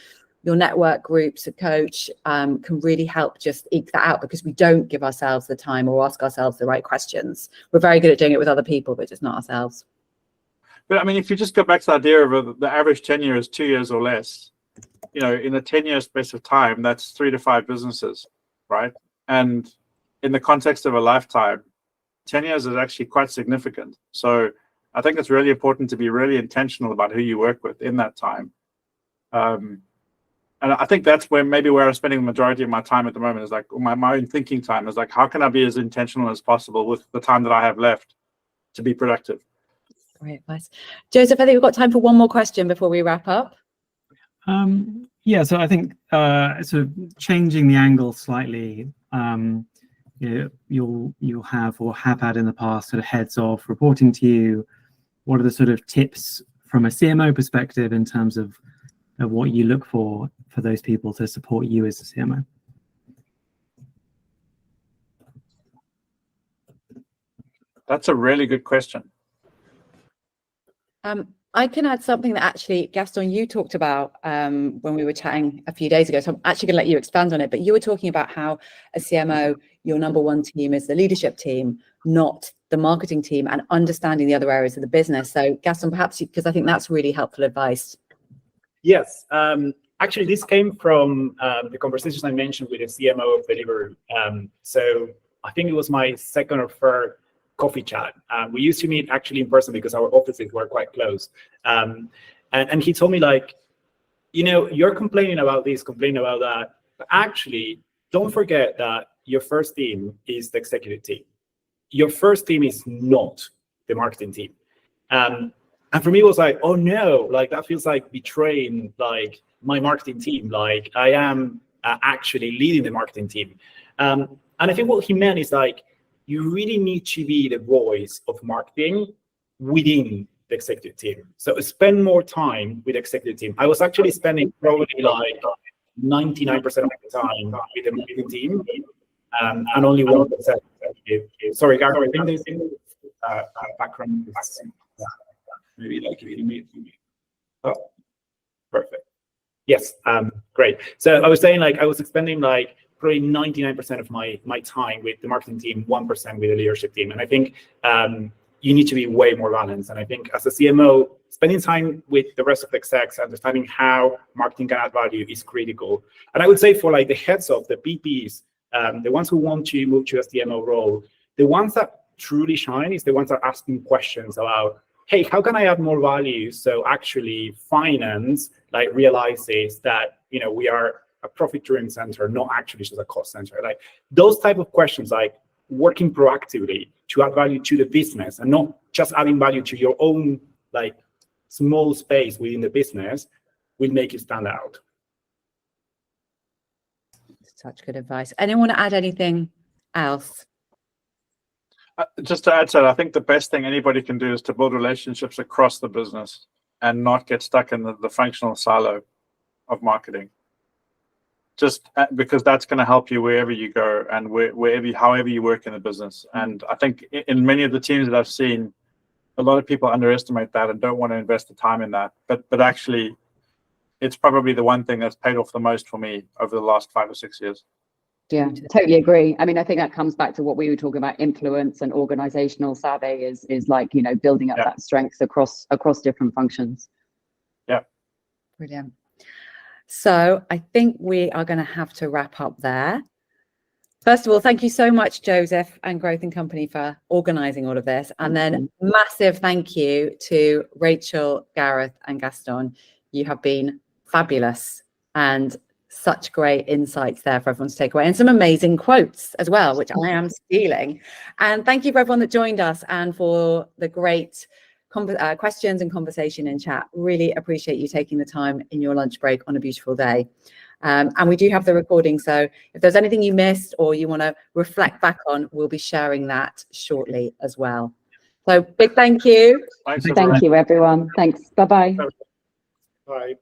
your network groups, a coach, can really help just eke that out, because we don't give ourselves the time or ask ourselves the right questions. We're very good at doing it with other people, but just not ourselves. But I mean, if you just go back to the idea of the average tenure is 2 years or less, in a 10-year space of time, that's 3 to 5 businesses, right? And in the context of a lifetime, 10 years is actually quite significant. So I think it's really important to be really intentional about who you work with in that time. And I think that's where I'm spending the majority of my time at the moment, is like my own thinking time is like, how can I be as intentional as possible with the time that I have left to be productive? Great advice. Joseph, I think we've got time for one more question before we wrap up. Yeah, so I think sort of changing the angle slightly, you'll have or have had in the past sort of heads of reporting to you. What are the sort of tips from a CMO perspective in terms of what you look for those people to support you as a CMO? That's a really good question. I can add something that actually, Gaston, you talked about when we were chatting a few days ago. So I'm actually going to let you expand on it. But you were talking about how a CMO, your number one team is the leadership team, not the marketing team, and understanding the other areas of the business. So Gaston, perhaps, because I think that's really helpful advice. Yes. Actually, this came from the conversations I mentioned with the CMO of Deliveroo. So I think it was my second or third coffee chat. We used to meet actually in person because our offices were quite close. And he told me, like, you're complaining about this, complaining about that, but actually don't forget that your first team is the executive team. Your first team is not the marketing team. And for me, it was like, oh no, like that feels like betraying like my marketing team. Like I am actually leading the marketing team. And I think what he meant is like, you really need to be the voice of marketing within the executive team. So spend more time with the executive team. I was actually spending probably like 99% of the time with the marketing team, and only 1%. Sorry, Gary, I think there's background. Maybe like if you mute. Oh, perfect. Yes, great. So I was saying, like, I was spending like probably 99% of my time with the marketing team, 1% with the leadership team. And I think you need to be way more balanced. And I think as a CMO, spending time with the rest of the execs, understanding how marketing can add value is critical. And I would say for like the heads of the VPs, the ones who want to move to a CMO role, the ones that truly shine is the ones that are asking questions about, hey, how can I add more value? So actually finance like realizes that, we are a profit-driven center, not actually just a cost center. Like those type of questions, like working proactively to add value to the business and not just adding value to your own like small space within the business, will make you stand out. Such good advice. Anyone want to add anything else? Just to add to that, I think the best thing anybody can do is to build relationships across the business and not get stuck in the functional silo of marketing. Just because that's going to help you wherever you go and however you work in the business. And I think in many of the teams that I've seen, a lot of people underestimate that and don't want to invest the time in that. But actually, it's probably the one thing that's paid off the most for me over the last 5 or 6 years. Yeah, totally agree. I mean, I think that comes back to what we were talking about, influence and organizational savvy is like, building up that strength across different functions. Yeah. Brilliant. So I think we are going to have to wrap up there. First of all, thank you so much, Joseph and Growth & Company, for organising all of this. And then massive thank you to Rachel, Gareth and Gaston. You have been fabulous and such great insights there for everyone to take away, and some amazing quotes as well, which I am stealing. And thank you for everyone that joined us and for the great questions and conversation in chat. Really appreciate you taking the time in your lunch break on a beautiful day. And we do have the recording, so if there's anything you missed or you want to reflect back on, we'll be sharing that shortly as well. So big thank you. Thanks, Thank you, everyone. Thanks. Bye-bye. Bye.